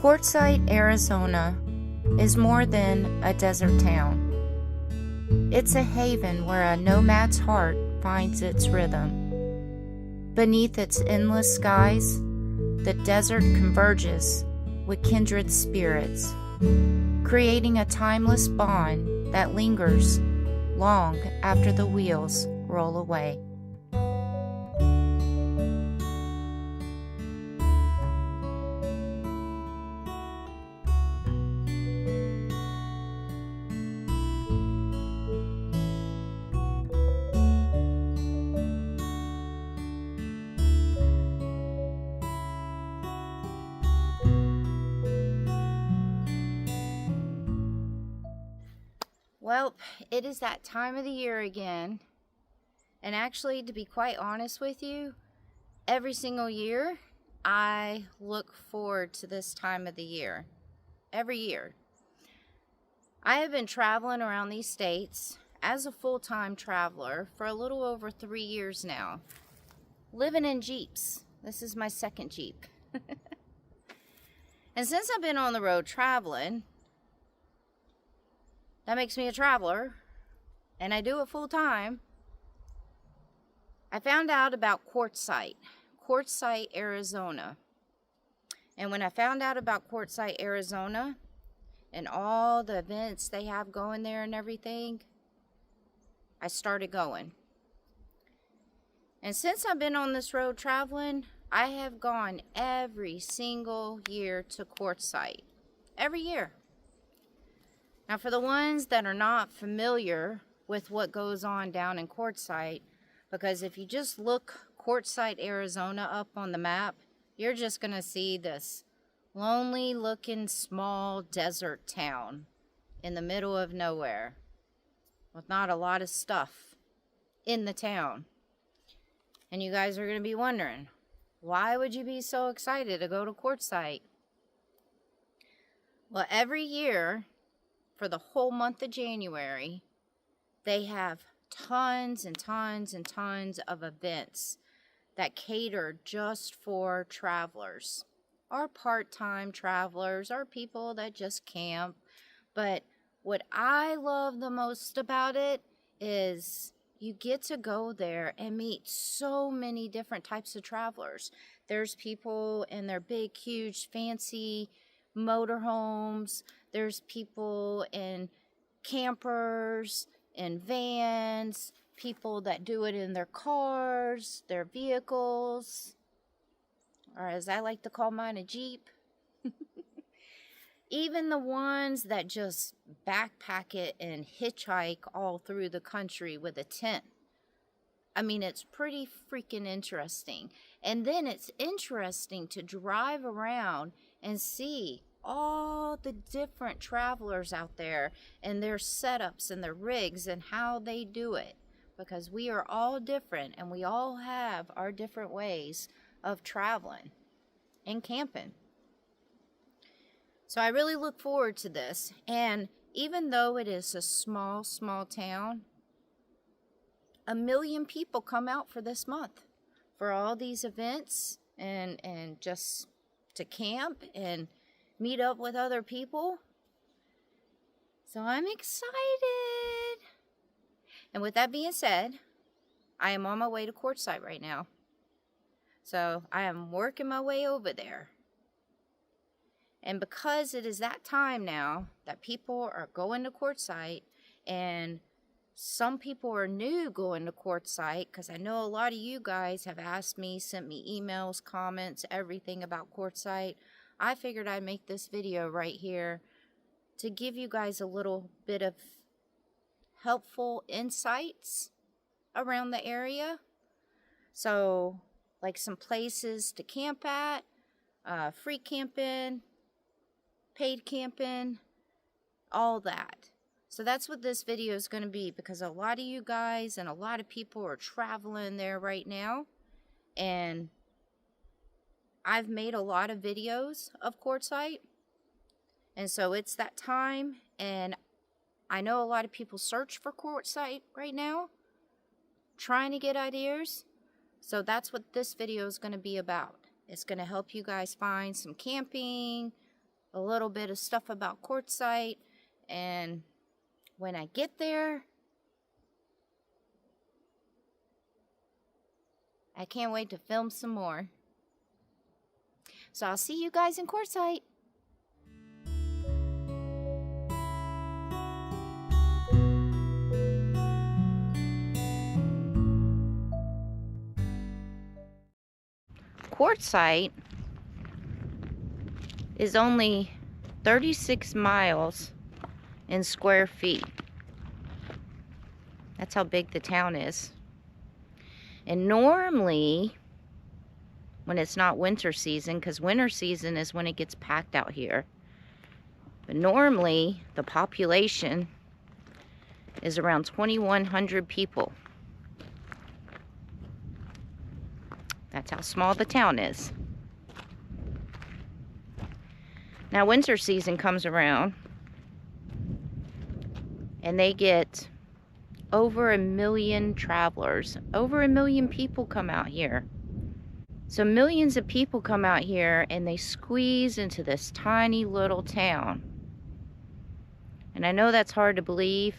Quartzsite, Arizona is more than a desert town. It's a haven where a nomad's heart finds its rhythm. Beneath its endless skies, the desert converges with kindred spirits, creating a timeless bond that lingers long after the wheels roll away. Well, it is that time of the year again, and actually, to be quite honest with you, every single year I look forward to this time of the year. Every year. I have been traveling around these states as a full-time traveler for a little over 3 years now, living in Jeeps. This is my second Jeep. And since I've been on the road traveling, that makes me a traveler, and I do it full time. I found out about Quartzsite, Arizona. And when I found out about Quartzsite, Arizona, and all the events they have going there and everything, I started going. And since I've been on this road traveling, I have gone every single year to Quartzsite. Every year. Now, for the ones that are not familiar with what goes on down in Quartzsite, because if you just look Quartzsite, Arizona up on the map, you're just going to see this lonely looking small desert town in the middle of nowhere with not a lot of stuff in the town. And you guys are going to be wondering, why would you be so excited to go to Quartzsite? Well, every year, for the whole month of January, they have tons and tons and tons of events that cater just for travelers, or part-time travelers, or people that just camp. But what I love the most about it is you get to go there and meet so many different types of travelers. There's people in their big, huge, fancy motorhomes. There's people in campers, in vans, people that do it in their cars, their vehicles, or as I like to call mine, a Jeep. Even the ones that just backpack it and hitchhike all through the country with a tent. I mean, it's pretty freaking interesting. And then it's interesting to drive around and see all the different travelers out there and their setups and their rigs and how they do it, because we are all different and we all have our different ways of traveling and camping. So I really look forward to this. And even though it is a small town, 1 million people come out for this month for all these events and just to camp and meet up with other people. So I'm excited. And with that being said, I am on my way to Quartzsite right now. So I am working my way over there. And because it is that time now that people are going to Quartzsite, and some people are new going to Quartzsite, because I know a lot of you guys have asked me, sent me emails, comments, everything about Quartzsite. I figured I'd make this video right here to give you guys a little bit of helpful insights around the area. So, like some places to camp at, free camping, paid camping, all that. So that's what this video is going to be, because a lot of you guys and a lot of people are traveling there right now. And I've made a lot of videos of Quartzsite, and so it's that time, and I know a lot of people search for Quartzsite right now, trying to get ideas, so that's what this video is going to be about. It's going to help you guys find some camping, a little bit of stuff about Quartzsite, and when I get there, I can't wait to film some more. So I'll see you guys in Quartzsite. Quartzsite is only 36 miles in square feet. That's how big the town is. And normally, when it's not winter season, because winter season is when it gets packed out here, but normally the population is around 2,100 people. That's how small the town is. Now winter season comes around and they get over 1 million travelers. Over 1 million people come out here. So millions of people come out here and they squeeze into this tiny little town. And I know that's hard to believe.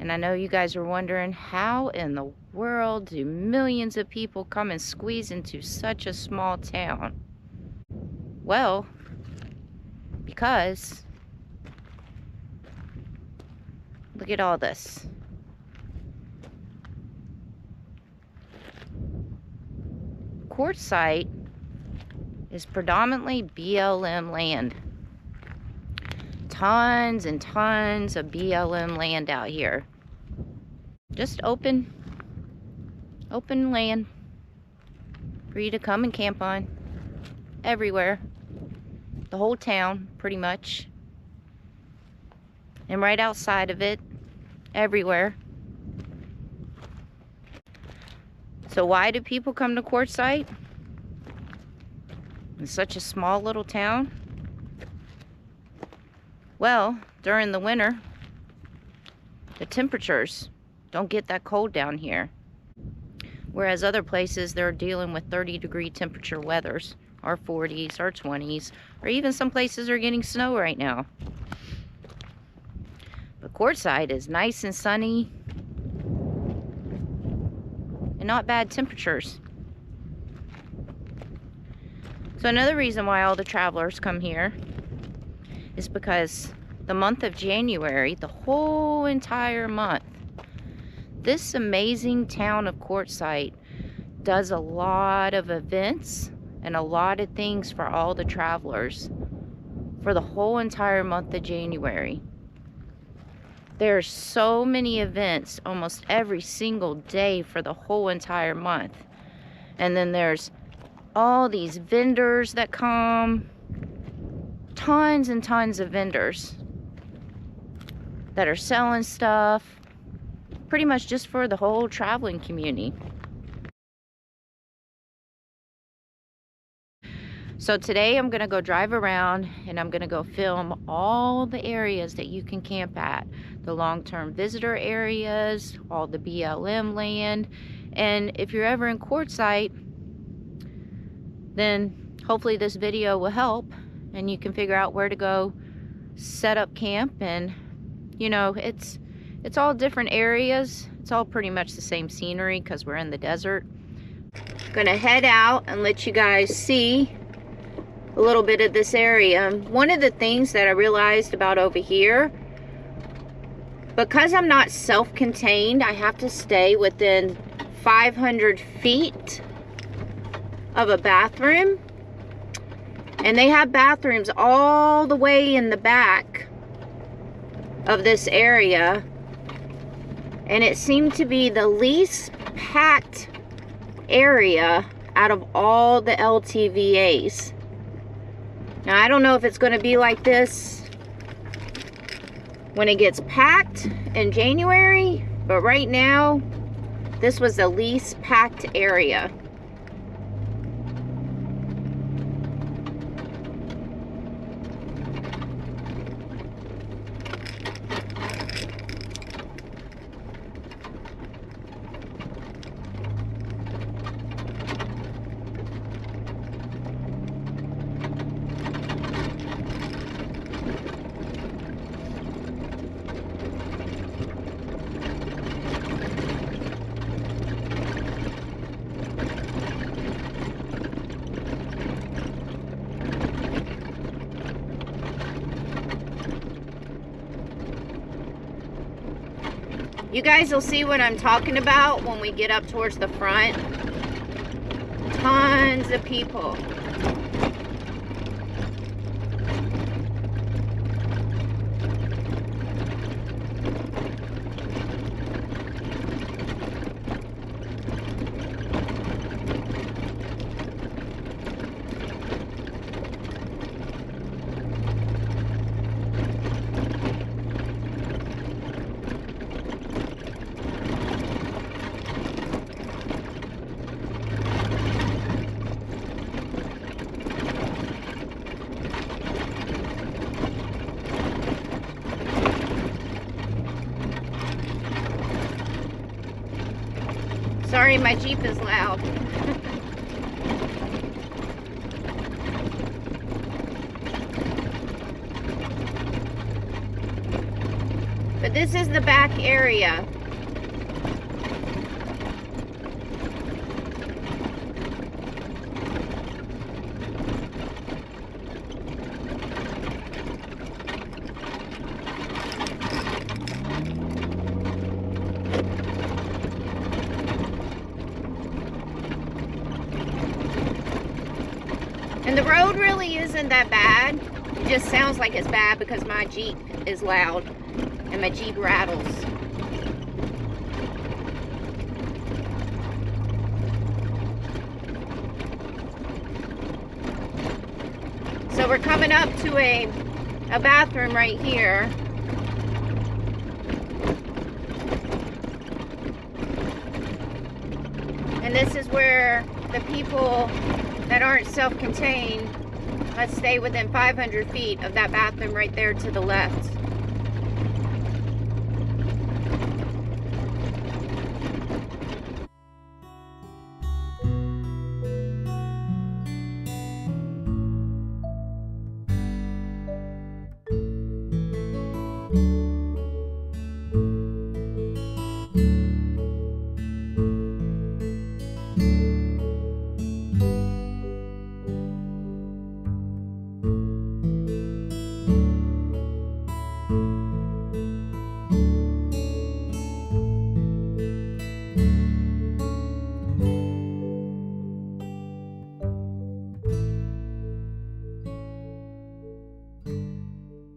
And I know you guys are wondering, how in the world do millions of people come and squeeze into such a small town? Well, because look at all this. Quartzsite is predominantly BLM land. Tons and tons of BLM land out here. Just open land for you to come and camp on. Everywhere. The whole town, pretty much. And right outside of it, everywhere. So why do people come to Quartzsite? In such a small little town? Well, during the winter, the temperatures don't get that cold down here. Whereas other places, they're dealing with 30-degree temperature weathers, or 40s, or 20s, or even some places are getting snow right now. But Quartzsite is nice and sunny, and not bad temperatures. So another reason why all the travelers come here is because the month of January, the whole entire month, this amazing town of Quartzsite does a lot of events and a lot of things for all the travelers for the whole entire month of January. There's so many events almost every single day for the whole entire month. And then there's all these vendors that come. Tons and tons of vendors that are selling stuff, pretty much just for the whole traveling community. So today I'm gonna go drive around and I'm gonna go film all the areas that you can camp at. The long-term visitor areas, all the BLM land. And if you're ever in Quartzsite, then hopefully this video will help and you can figure out where to go set up camp. And you know, it's all different areas. It's all pretty much the same scenery because we're in the desert. I'm gonna head out and let you guys see a little bit of this area. One of the things that I realized about over here, because I'm not self-contained, I have to stay within 500 feet of a bathroom. And they have bathrooms all the way in the back of this area. And it seemed to be the least packed area out of all the LTVAs. Now, I don't know if it's going to be like this when it gets packed in January, but right now, this was the least packed area. You guys will see what I'm talking about when we get up towards the front. Tons of people. Sorry, my Jeep is loud. But this is the back area. And the road really isn't that bad. It just sounds like it's bad because my Jeep is loud and my Jeep rattles. So we're coming up to a bathroom right here. And this is where the people that aren't self-contained must stay within 500 feet of that bathroom right there to the left.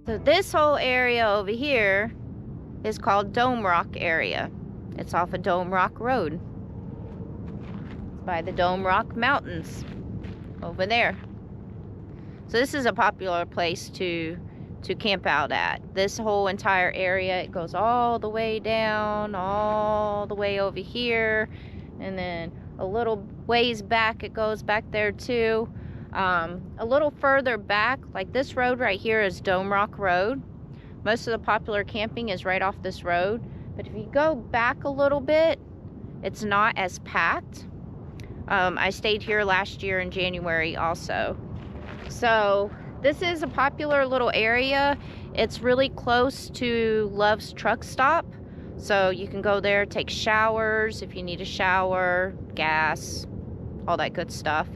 So this whole area over here is called Dome Rock area. It's off of Dome Rock Road. It's by the Dome Rock Mountains over there. So this is a popular place to camp out at. This whole entire area, it goes all the way down, all the way over here, and then a little ways back it goes back there too. A little further back, like this road right here is Dome Rock Road. Most of the popular camping is right off this road, but if you go back a little bit, it's not as packed. I stayed here last year in January also. So this is a popular little area. It's really close to Love's truck stop, so you can go there, take showers if you need a shower, gas, all that good stuff.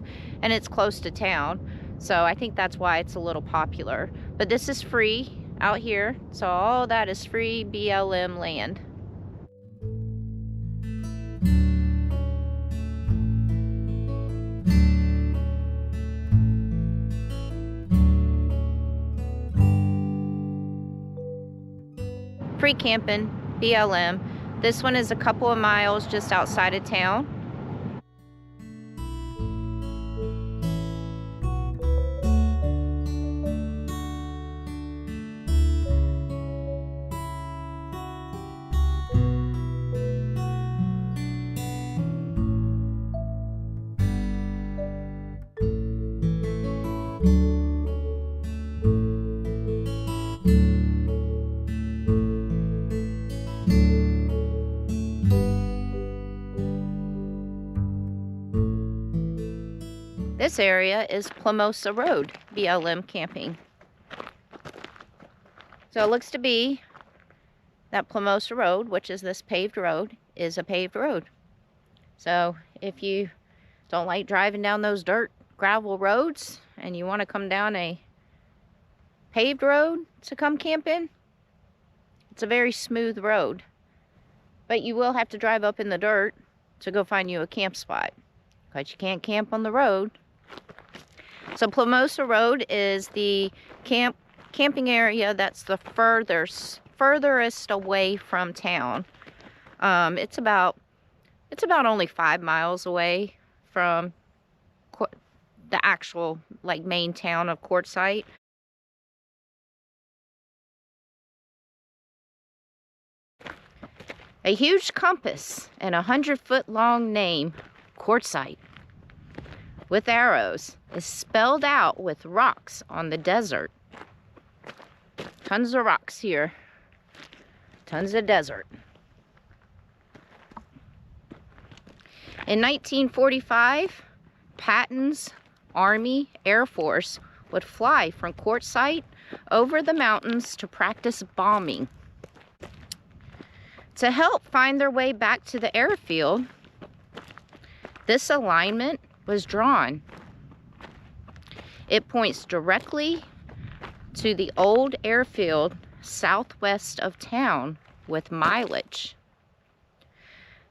And it's close to town, so I think that's why it's a little popular. But this is free out here, so all that is free BLM land. Free camping, BLM. This one is a couple of miles just outside of town. This area is Plumosa Road, BLM Camping. So it looks to be that Plumosa Road, which is this paved road, is a paved road. So if you don't like driving down those dirt gravel roads and you want to come down a paved road to come camping, it's a very smooth road. But you will have to drive up in the dirt to go find you a camp spot, because you can't camp on the road. So Plamosa Road is the camping area that's the furthest away from town. It's about only 5 miles away from the actual main town of Quartzsite. A huge compass and a 100-foot long name, Quartzsite, with arrows, is spelled out with rocks on the desert. Tons of rocks here. Tons of desert. In 1945, Patton's Army Air Force would fly from Quartzsite over the mountains to practice bombing. To help find their way back to the airfield, this alignment was drawn. It points directly to the old airfield southwest of town with mileage.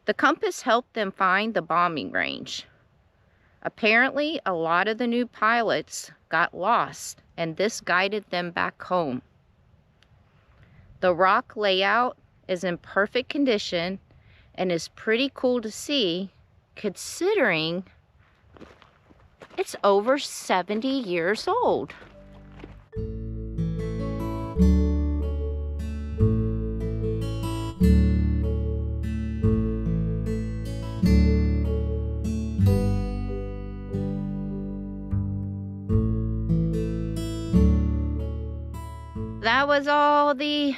The compass helped them find the bombing range. Apparently, a lot of the new pilots got lost, and this guided them back home. The rock layout is in perfect condition and is pretty cool to see, considering it's over 70 years old. That was all the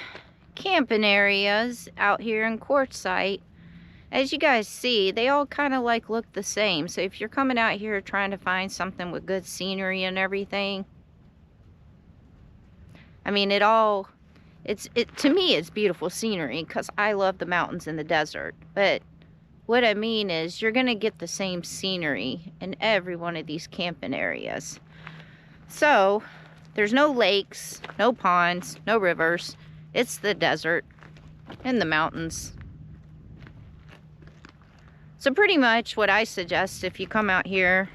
camping areas out here in Quartzsite. As you guys see, they all kind of look the same. So if you're coming out here trying to find something with good scenery and everything, I mean, to me it's beautiful scenery because I love the mountains and the desert. But what I mean is you're gonna get the same scenery in every one of these camping areas. So there's no lakes, no ponds, no rivers. It's the desert and the mountains. So pretty much what I suggest if you come out here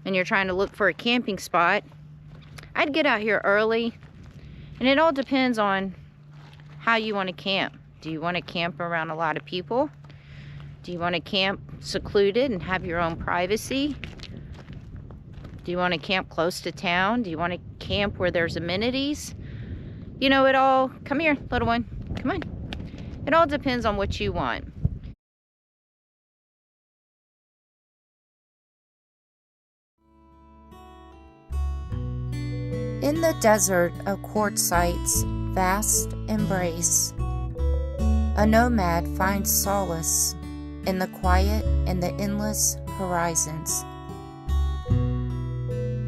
and you're trying to look for a camping spot, I'd get out here early. And it all depends on how you want to camp. Do you want to camp around a lot of people? Do you want to camp secluded and have your own privacy? Do you want to camp close to town? Do you want to camp where there's amenities? You know, it all, come here, little one, come on. It all depends on what you want. In the desert of Quartzsite's vast embrace, a nomad finds solace in the quiet and the endless horizons,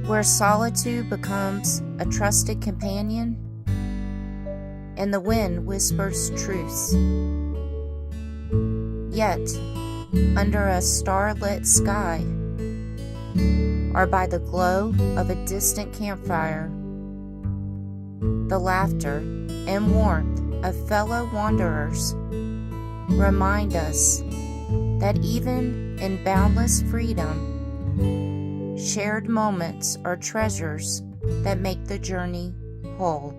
where solitude becomes a trusted companion and the wind whispers truths. Yet, under a starlit sky, or by the glow of a distant campfire, the laughter and warmth of fellow wanderers remind us that even in boundless freedom, shared moments are treasures that make the journey whole.